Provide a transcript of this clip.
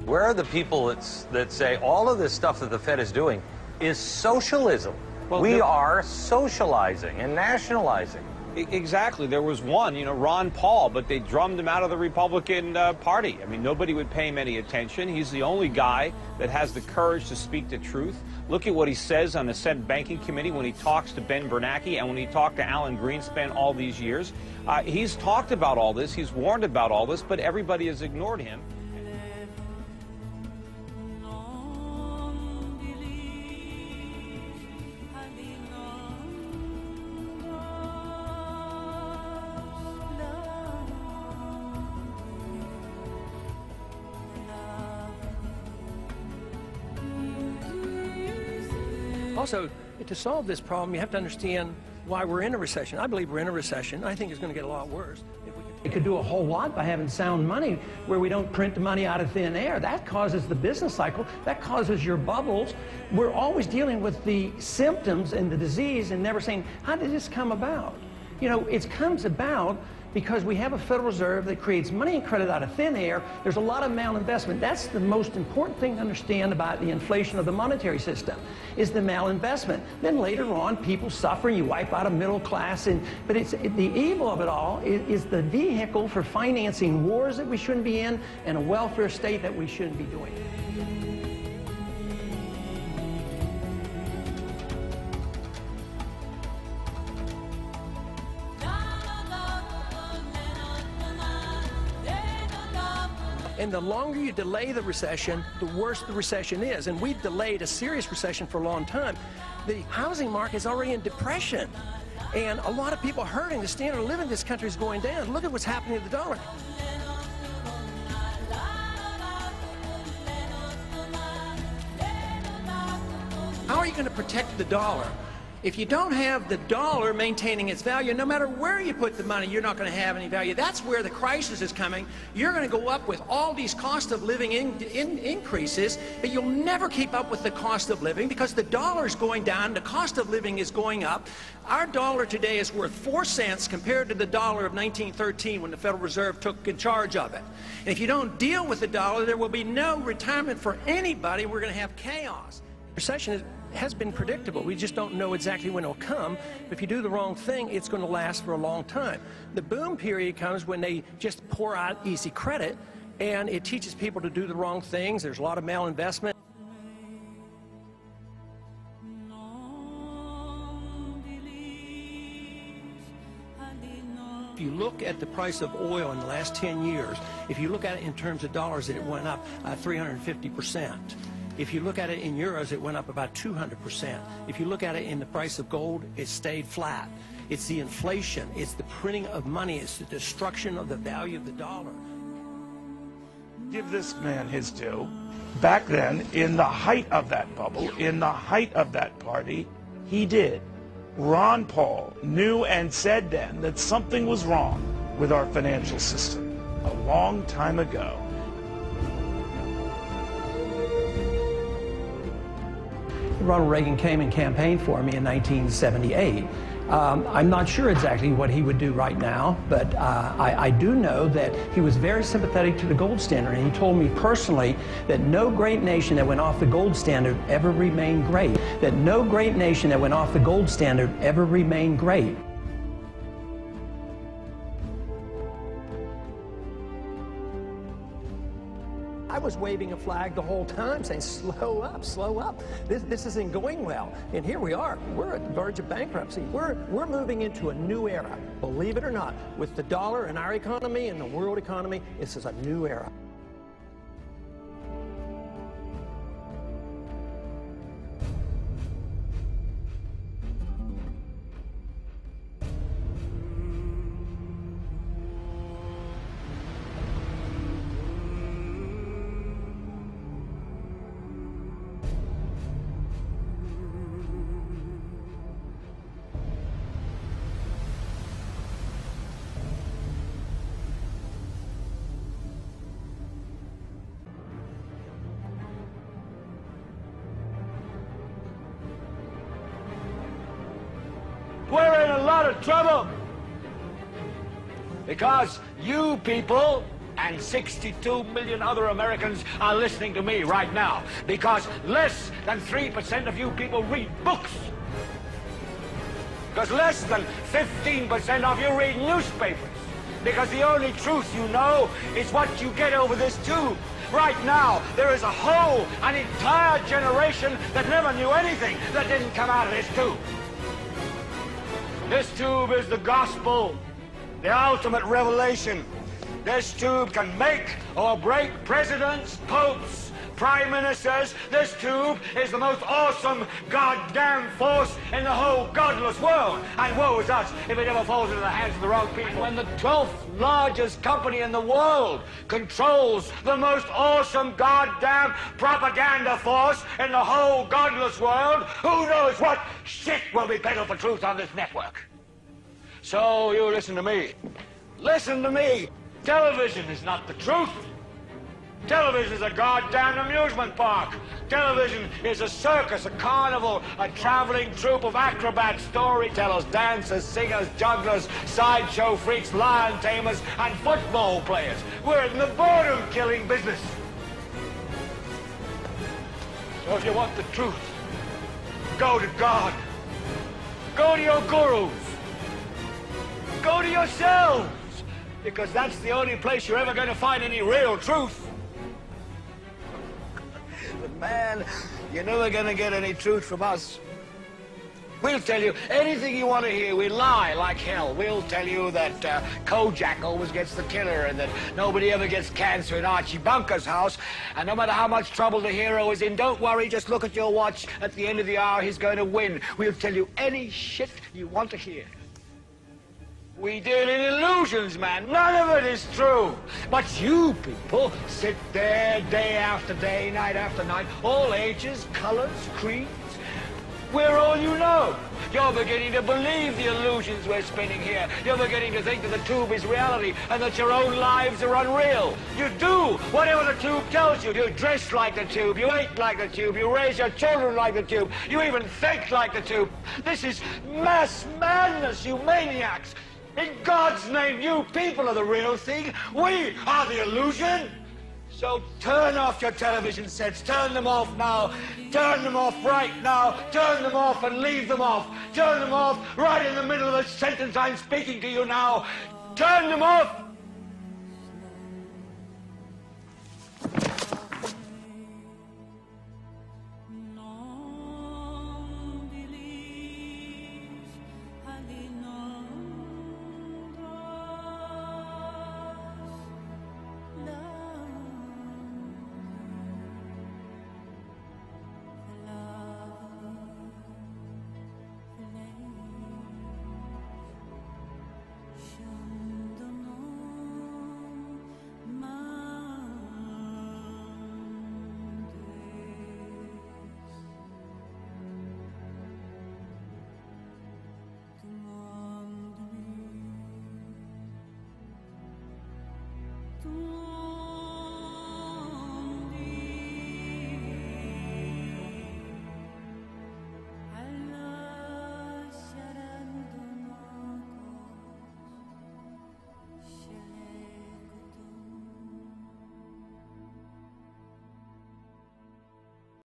Where are the people that say all of this stuff that the Fed is doing is socialism? Well, we are socializing and nationalizing. Exactly. There was one, Ron Paul, but they drummed him out of the Republican Party. I mean, nobody would pay him any attention. He's the only guy that has the courage to speak the truth. Look at what he says on the Senate Banking Committee when he talks to Ben Bernanke and when he talked to Alan Greenspan all these years. He's talked about all this. He's warned about all this, but everybody has ignored him. Also, to solve this problem, you have to understand why we're in a recession. I believe we're in a recession. I think it's going to get a lot worse. We could do a whole lot by having sound money where we don't print the money out of thin air. That causes the business cycle. That causes your bubbles. We're always dealing with the symptoms and the disease and never saying, how did this come about? It comes about because we have a Federal Reserve that creates money and credit out of thin air. There's a lot of malinvestment. That's the most important thing to understand about the inflation of the monetary system, is the malinvestment. Then later on, people suffer, you wipe out a middle class, but the evil of it all is the vehicle for financing wars that we shouldn't be in and a welfare state that we shouldn't be doing. And the longer you delay the recession, the worse the recession is. And we've delayed a serious recession for a long time. The housing market is already in depression. And a lot of people are hurting. The standard of living in this country is going down. Look at what's happening to the dollar. How are you going to protect the dollar? If you don't have the dollar maintaining its value, no matter where you put the money, you're not going to have any value. That's where the crisis is coming. You're going to go up with all these cost of living increases, but you'll never keep up with the cost of living because the dollar is going down, the cost of living is going up. Our dollar today is worth 4 cents compared to the dollar of 1913 when the Federal Reserve took in charge of it. And if you don't deal with the dollar, there will be no retirement for anybody. We're going to have chaos. Recession has been predictable. We just don't know exactly when it'll come. But if you do the wrong thing, it's going to last for a long time. The boom period comes when they just pour out easy credit, and it teaches people to do the wrong things. There's a lot of malinvestment. If you look at the price of oil in the last 10 years, if you look at it in terms of dollars, it went up 350%. If you look at it in euros, it went up about 200%. If you look at it in the price of gold, it stayed flat. It's the inflation, it's the printing of money, it's the destruction of the value of the dollar. Give this man his due. Back then, in the height of that bubble, in the height of that party, he did. Ron Paul knew and said then that something was wrong with our financial system a long time ago. Ronald Reagan came and campaigned for me in 1978. I'm not sure exactly what he would do right now, but I do know that he was very sympathetic to the gold standard, and he told me personally that no great nation that went off the gold standard ever remained great. That no great nation that went off the gold standard ever remained great. I was waving a flag the whole time saying, slow up, slow up. This isn't going well. And here we are. We're at the verge of bankruptcy. We're moving into a new era, believe it or not. With the dollar and our economy and the world economy, this is a new era. We're in a lot of trouble because you people and 62 million other Americans are listening to me right now because less than 3% of you people read books. Because less than 15% of you read newspapers. Because the only truth you know is what you get over this tube. Right now, there is an entire generation that never knew anything that didn't come out of this tube. This tube is the gospel, the ultimate revelation. This tube can make or break presidents, popes, prime ministers. This tube is the most awesome goddamn force in the whole godless world. And woe is us if it ever falls into the hands of the wrong people. And when the 12th largest company in the world controls the most awesome goddamn propaganda force in the whole godless world, who knows what shit will be peddled for truth on this network. So you listen to me. Listen to me. Television is not the truth. Television is a goddamn amusement park. Television is a circus, a carnival, a traveling troupe of acrobats, storytellers, dancers, singers, jugglers, sideshow freaks, lion tamers, and football players. We're in the boredom-killing business. So if you want the truth, go to God. Go to your gurus. Go to yourselves. Because that's the only place you're ever going to find any real truth. But man, you're never going to get any truth from us. We'll tell you anything you want to hear. We lie like hell. We'll tell you that Kojak always gets the killer and that nobody ever gets cancer in Archie Bunker's house. And no matter how much trouble the hero is in, don't worry, just look at your watch. At the end of the hour, he's going to win. We'll tell you any shit you want to hear. We deal in illusions, man. None of it is true. But you people sit there day after day, night after night, all ages, colors, creeds. We're all you know. You're beginning to believe the illusions we're spinning here. You're beginning to think that the tube is reality and that your own lives are unreal. You do whatever the tube tells you. You dress like the tube. You eat like the tube. You raise your children like the tube. You even think like the tube. This is mass madness, you maniacs. In God's name, you people are the real thing. We are the illusion. So turn off your television sets. Turn them off now. Turn them off right now. Turn them off and leave them off. Turn them off right in the middle of the sentence I'm speaking to you now. Turn them off